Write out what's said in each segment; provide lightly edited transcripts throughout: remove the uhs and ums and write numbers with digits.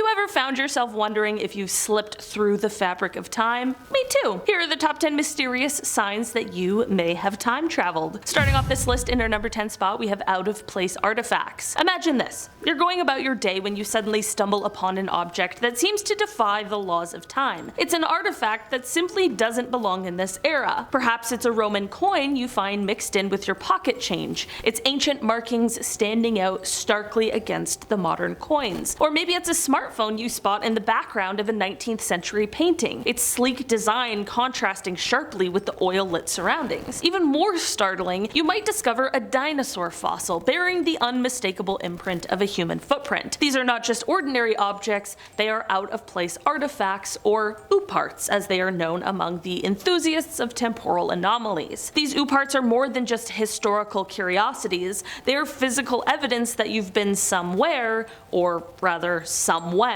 you ever found yourself wondering if you've slipped through the fabric of time? Me too. Here are the top 10 mysterious signs that you may have time traveled. Starting off this list in our number 10 spot, we have out-of-place artifacts. Imagine this. You're going about your day when you suddenly stumble upon an object that seems to defy the laws of time. It's an artifact that simply doesn't belong in this era. Perhaps it's a Roman coin you find mixed in with your pocket change, its ancient markings standing out starkly against the modern coins. Or maybe it's a smartphone you spot in the background of a 19th century painting, its sleek design contrasting sharply with the oil-lit surroundings. Even more startling, you might discover a dinosaur fossil bearing the unmistakable imprint of a human footprint. These are not just ordinary objects, they are out-of-place artifacts, or ooparts as they are known among the enthusiasts of temporal anomalies. These ooparts are more than just historical curiosities, they are physical evidence that you've been somewhere, or rather somewhen,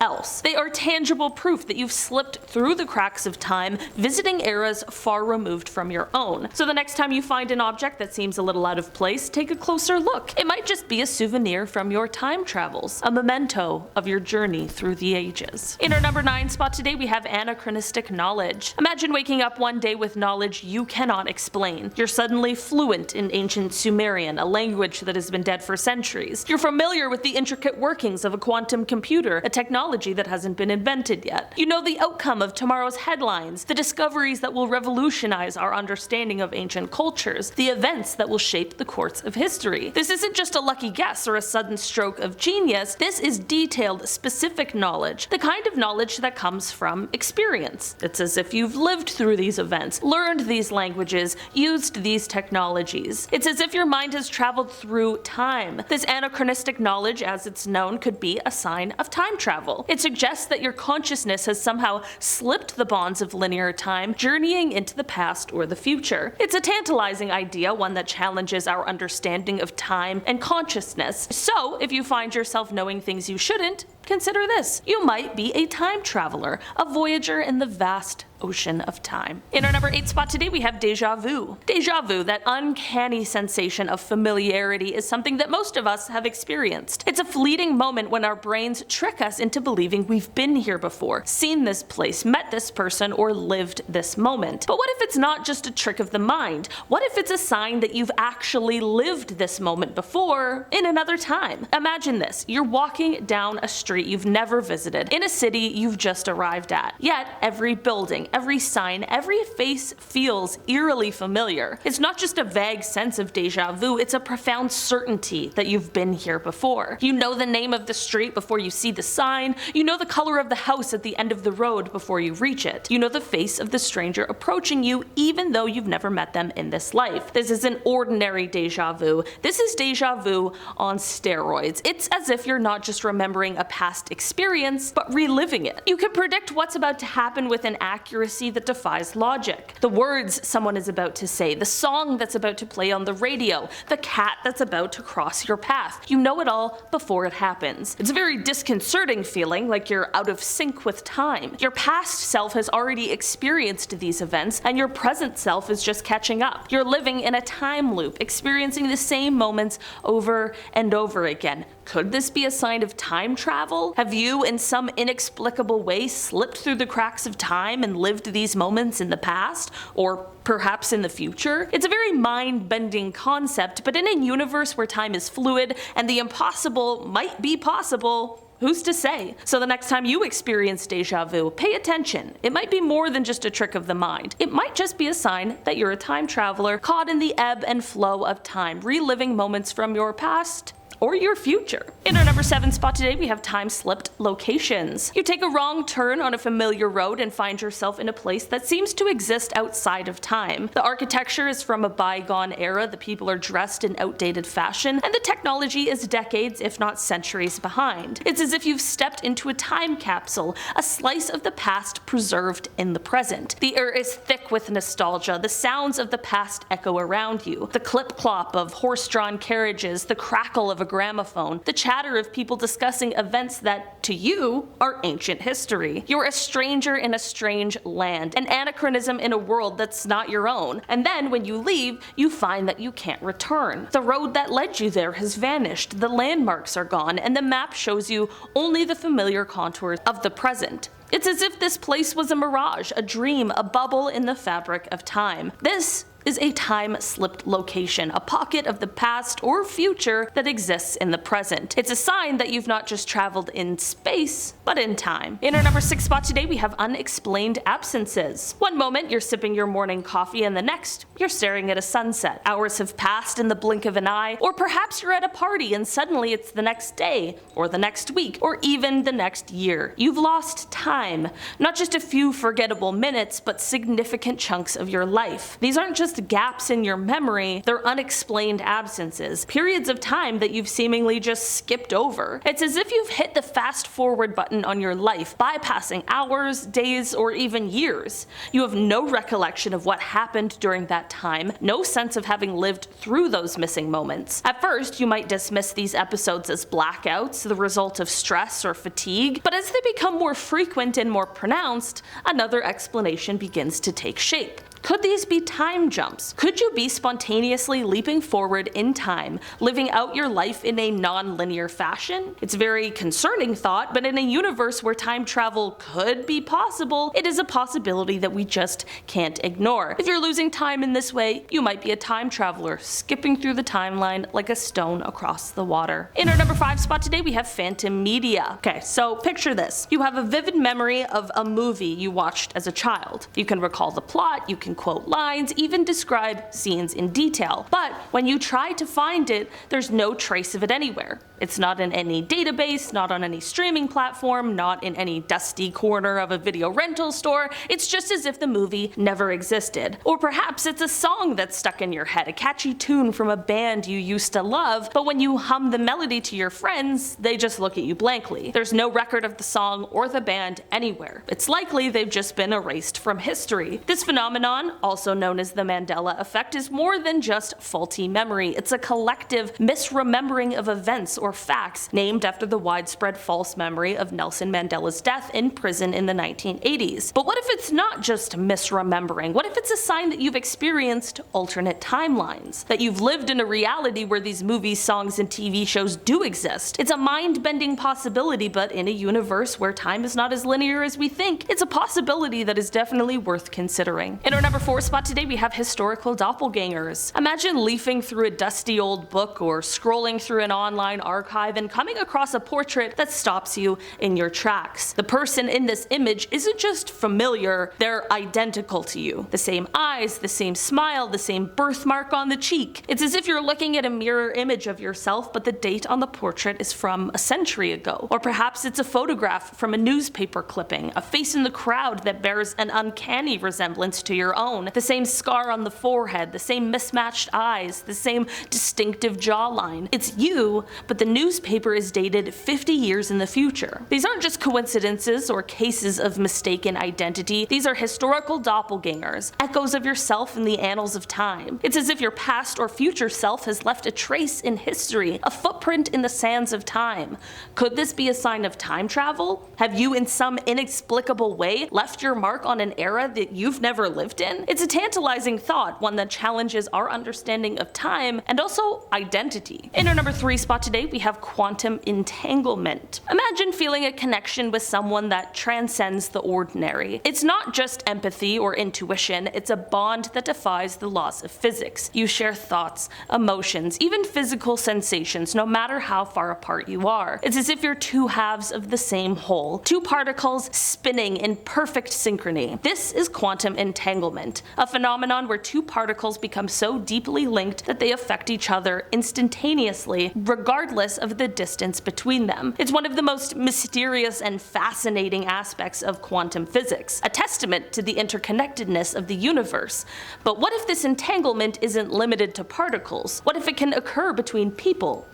else. They are tangible proof that you've slipped through the cracks of time, visiting eras far removed from your own. So the next time you find an object that seems a little out of place, take a closer look. It might just be a souvenir from your time travels, a memento of your journey through the ages. In our number 9 spot today, we have Anachronistic Knowledge. Imagine waking up one day with knowledge you cannot explain. You're suddenly fluent in ancient Sumerian, a language that has been dead for centuries. You're familiar with the intricate workings of a quantum computer, a technology that hasn't been invented yet. You know the outcome of tomorrow's headlines, the discoveries that will revolutionize our understanding of ancient cultures, the events that will shape the course of history. This isn't just a lucky guess or a sudden stroke of genius, this is detailed, specific knowledge, the kind of knowledge that comes from experience. It's as if you've lived through these events, learned these languages, used these technologies. It's as if your mind has traveled through time. This anachronistic knowledge, as it's known, could be a sign of time travel. It suggests that your consciousness has somehow slipped the bonds of linear time, journeying into the past or the future. It's a tantalizing idea, one that challenges our understanding of time and consciousness. So, if you find yourself knowing things you shouldn't, consider this. You might be a time traveler, a voyager in the vast ocean of time. In our number 8 spot today, we have Deja Vu. Deja vu, that uncanny sensation of familiarity, is something that most of us have experienced. It's a fleeting moment when our brains trick us into believing we've been here before, seen this place, met this person, or lived this moment. But what if it's not just a trick of the mind? What if it's a sign that you've actually lived this moment before in another time? Imagine this. You're walking down a street you've never visited, in a city you've just arrived at. Yet, every building, every sign, every face feels eerily familiar. It's not just a vague sense of deja vu, it's a profound certainty that you've been here before. You know the name of the street before you see the sign, you know the color of the house at the end of the road before you reach it. You know the face of the stranger approaching you even though you've never met them in this life. This isn't ordinary deja vu, this is deja vu on steroids. It's as if you're not just remembering a past experience, but reliving it. You can predict what's about to happen with an accuracy that defies logic. The words someone is about to say, the song that's about to play on the radio, the cat that's about to cross your path. You know it all before it happens. It's a very disconcerting feeling, like you're out of sync with time. Your past self has already experienced these events, and your present self is just catching up. You're living in a time loop, experiencing the same moments over and over again. Could this be a sign of time travel? Have you, in some inexplicable way, slipped through the cracks of time and lived these moments in the past? Or perhaps in the future? It's a very mind-bending concept, but in a universe where time is fluid and the impossible might be possible, who's to say? So the next time you experience deja vu, pay attention. It might be more than just a trick of the mind. It might just be a sign that you're a time traveler caught in the ebb and flow of time, reliving moments from your past or your future. In our number 7 spot today, we have time-slipped locations. You take a wrong turn on a familiar road and find yourself in a place that seems to exist outside of time. The architecture is from a bygone era, the people are dressed in outdated fashion, and the technology is decades, if not centuries, behind. It's as if you've stepped into a time capsule, a slice of the past preserved in the present. The air is thick with nostalgia, the sounds of the past echo around you. The clip-clop of horse-drawn carriages, the crackle of a gramophone, the chatter of people discussing events that, to you, are ancient history. You're a stranger in a strange land, an anachronism in a world that's not your own. And then when you leave, you find that you can't return. The road that led you there has vanished, the landmarks are gone, and the map shows you only the familiar contours of the present. It's as if this place was a mirage, a dream, a bubble in the fabric of time. This is a time-slipped location, a pocket of the past or future that exists in the present. It's a sign that you've not just traveled in space, but in time. In our number 6 spot today, we have Unexplained Absences. One moment, you're sipping your morning coffee, and the next, you're staring at a sunset. Hours have passed in the blink of an eye, or perhaps you're at a party and suddenly it's the next day, or the next week, or even the next year. You've lost time. Not just a few forgettable minutes, but significant chunks of your life. These aren't just gaps in your memory, they're unexplained absences, periods of time that you've seemingly just skipped over. It's as if you've hit the fast forward button on your life, bypassing hours, days, or even years. You have no recollection of what happened during that time, no sense of having lived through those missing moments. At first, you might dismiss these episodes as blackouts, the result of stress or fatigue, but as they become more frequent and more pronounced, another explanation begins to take shape. Could these be time jumps? Could you be spontaneously leaping forward in time, living out your life in a non-linear fashion? It's a very concerning thought, but in a universe where time travel could be possible, it is a possibility that we just can't ignore. If you're losing time in this way, you might be a time traveler, skipping through the timeline like a stone across the water. In our number 5 spot today, we have phantom media. Okay, so picture this. You have a vivid memory of a movie you watched as a child. You can recall the plot, you can quote lines, even describe scenes in detail. But when you try to find it, there's no trace of it anywhere. It's not in any database, not on any streaming platform, not in any dusty corner of a video rental store. It's just as if the movie never existed. Or perhaps it's a song that's stuck in your head, a catchy tune from a band you used to love, but when you hum the melody to your friends, they just look at you blankly. There's no record of the song or the band anywhere. It's likely they've just been erased from history. This phenomenon, also known as the Mandela effect, is more than just faulty memory. It's a collective misremembering of events or facts named after the widespread false memory of Nelson Mandela's death in prison in the 1980s. But what if it's not just misremembering? What if it's a sign that you've experienced alternate timelines? That you've lived in a reality where these movies, songs, and TV shows do exist? It's a mind-bending possibility, but in a universe where time is not as linear as we think, it's a possibility that is definitely worth considering. In our number 4 spot today, we have historical doppelgangers. Imagine leafing through a dusty old book or scrolling through an online archive and coming across a portrait that stops you in your tracks. The person in this image isn't just familiar, they're identical to you. The same eyes, the same smile, the same birthmark on the cheek. It's as if you're looking at a mirror image of yourself, but the date on the portrait is from a century ago. Or perhaps it's a photograph from a newspaper clipping, a face in the crowd that bears an uncanny resemblance to your own, the same scar on the forehead, the same mismatched eyes, the same distinctive jawline. It's you, but the newspaper is dated 50 years in the future. These aren't just coincidences or cases of mistaken identity, these are historical doppelgangers, echoes of yourself in the annals of time. It's as if your past or future self has left a trace in history, a footprint in the sands of time. Could this be a sign of time travel? Have you in some inexplicable way left your mark on an era that you've never lived in? It's a tantalizing thought, one that challenges our understanding of time and also identity. In our number 3 spot today, we have quantum entanglement. Imagine feeling a connection with someone that transcends the ordinary. It's not just empathy or intuition, it's a bond that defies the laws of physics. You share thoughts, emotions, even physical sensations, no matter how far apart you are. It's as if you're two halves of the same whole, two particles spinning in perfect synchrony. This is quantum entanglement, a phenomenon where two particles become so deeply linked that they affect each other instantaneously, regardless of the distance between them. It's one of the most mysterious and fascinating aspects of quantum physics, a testament to the interconnectedness of the universe. But what if this entanglement isn't limited to particles? What if it can occur between people?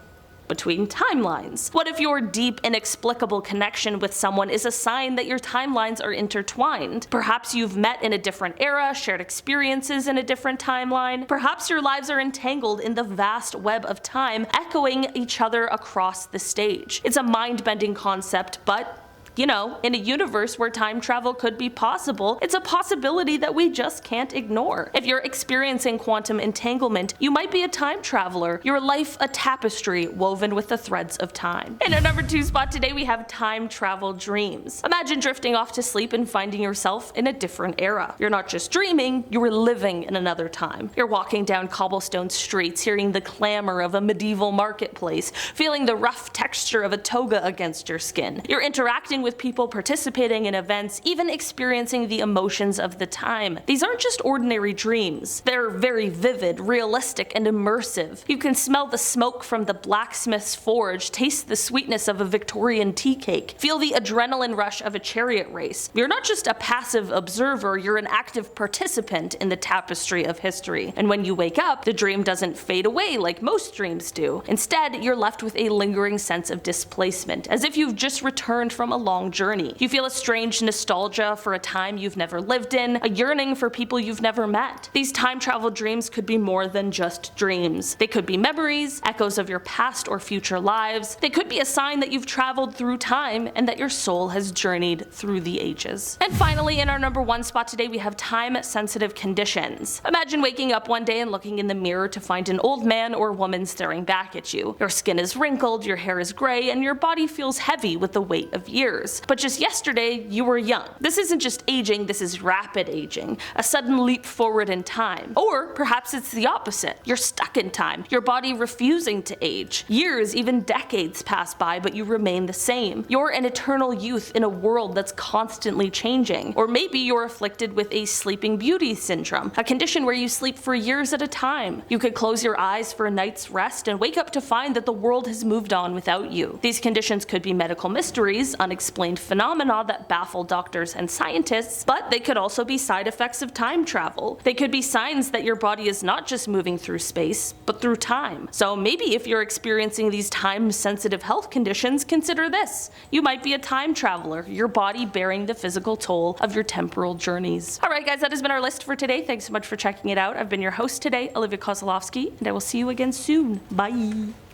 between timelines? What if your deep, inexplicable connection with someone is a sign that your timelines are intertwined? Perhaps you've met in a different era, shared experiences in a different timeline. Perhaps your lives are entangled in the vast web of time, echoing each other across the stage. It's a mind-bending concept, but you know, in a universe where time travel could be possible, it's a possibility that we just can't ignore. If you're experiencing quantum entanglement, you might be a time traveler, your life a tapestry woven with the threads of time. In our number 2 spot today, we have time travel dreams. Imagine drifting off to sleep and finding yourself in a different era. You're not just dreaming, you're living in another time. You're walking down cobblestone streets, hearing the clamor of a medieval marketplace, feeling the rough texture of a toga against your skin. You're interacting with people, participating in events, even experiencing the emotions of the time. These aren't just ordinary dreams. They're very vivid, realistic, and immersive. You can smell the smoke from the blacksmith's forge, taste the sweetness of a Victorian tea cake, feel the adrenaline rush of a chariot race. You're not just a passive observer, you're an active participant in the tapestry of history. And when you wake up, the dream doesn't fade away like most dreams do. Instead, you're left with a lingering sense of displacement, as if you've just returned from a long journey. You feel a strange nostalgia for a time you've never lived in, a yearning for people you've never met. These time travel dreams could be more than just dreams. They could be memories, echoes of your past or future lives. They could be a sign that you've traveled through time and that your soul has journeyed through the ages. And finally, in our number 1 spot today, we have time-sensitive conditions. Imagine waking up one day and looking in the mirror to find an old man or woman staring back at you. Your skin is wrinkled, your hair is gray, and your body feels heavy with the weight of years. But just yesterday, you were young. This isn't just aging, this is rapid aging, a sudden leap forward in time. Or perhaps it's the opposite. You're stuck in time, your body refusing to age. Years, even decades pass by, but you remain the same. You're an eternal youth in a world that's constantly changing. Or maybe you're afflicted with a sleeping beauty syndrome, a condition where you sleep for years at a time. You could close your eyes for a night's rest and wake up to find that the world has moved on without you. These conditions could be medical mysteries, unexplained phenomena that baffle doctors and scientists, but they could also be side effects of time travel. They could be signs that your body is not just moving through space, but through time. So maybe if you're experiencing these time-sensitive health conditions, consider this. You might be a time traveler, your body bearing the physical toll of your temporal journeys. Alright guys, that has been our list for today. Thanks so much for checking it out. I've been your host today, Olivia Kozlowski, and I will see you again soon. Bye!